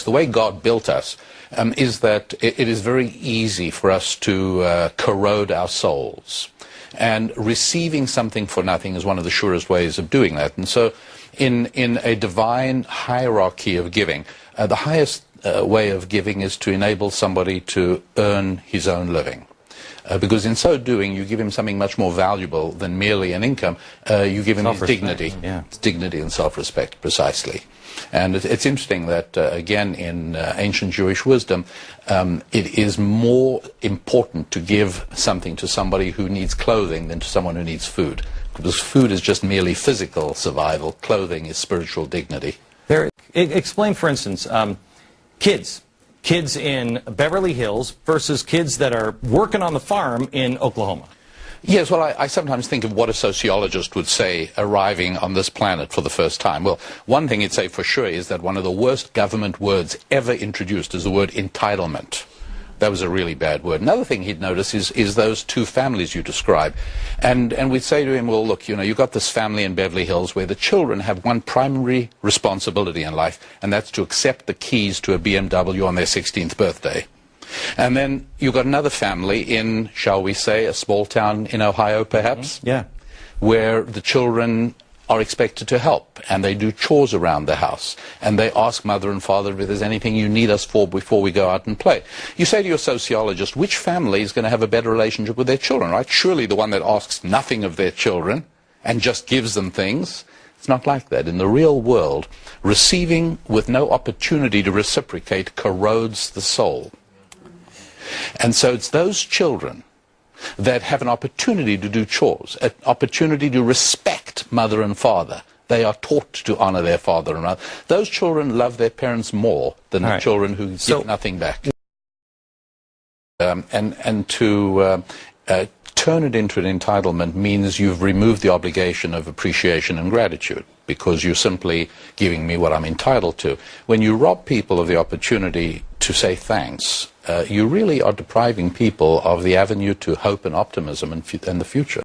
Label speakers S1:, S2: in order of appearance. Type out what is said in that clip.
S1: The way God built us is that it is very easy for us to corrode our souls. And receiving something for nothing is one of the surest ways of doing that. And so in a divine hierarchy of giving, the highest way of giving is to enable somebody to earn his own living. Because in so doing, you give him something much more valuable than merely an income. You give him his dignity. Yeah. Dignity and self-respect, precisely. And it's interesting that, again, in ancient Jewish wisdom, it is more important to give something to somebody who needs clothing than to someone who needs food. Because food is just merely physical survival. Clothing is spiritual dignity.
S2: Explain, for instance, kids in Beverly Hills versus kids that are working on the farm in Oklahoma.
S1: Yes, well, I sometimes think of what a sociologist would say arriving on this planet for the first time. Well, one thing he'd say for sure is that one of the worst government words ever introduced is the word entitlement. That was a really bad word. Another thing he'd notice is those two families you describe. And we'd say to him, well, look, you've got this family in Beverly Hills where the children have one primary responsibility in life, and that's to accept the keys to a BMW on their 16th birthday. And then you've got another family in, shall we say, a small town in Ohio, perhaps, where the children are expected to help, and they do chores around the house, and they ask mother and father if there's anything you need us for before we go out and play. You say to your sociologist, which family is going to have a better relationship with their children, right? Surely the one that asks nothing of their children and just gives them things. It's not like that. In the real world, receiving with no opportunity to reciprocate corrodes the soul. And so it's those children that have an opportunity to do chores, an opportunity to respect mother and father. They are taught to honor their father and mother. Those children love their parents more than the children who give nothing back. And to turn it into an entitlement means you've removed the obligation of appreciation and gratitude, because you're simply giving me what I'm entitled to. When you rob people of the opportunity to say thanks, you really are depriving people of the avenue to hope and optimism and the future.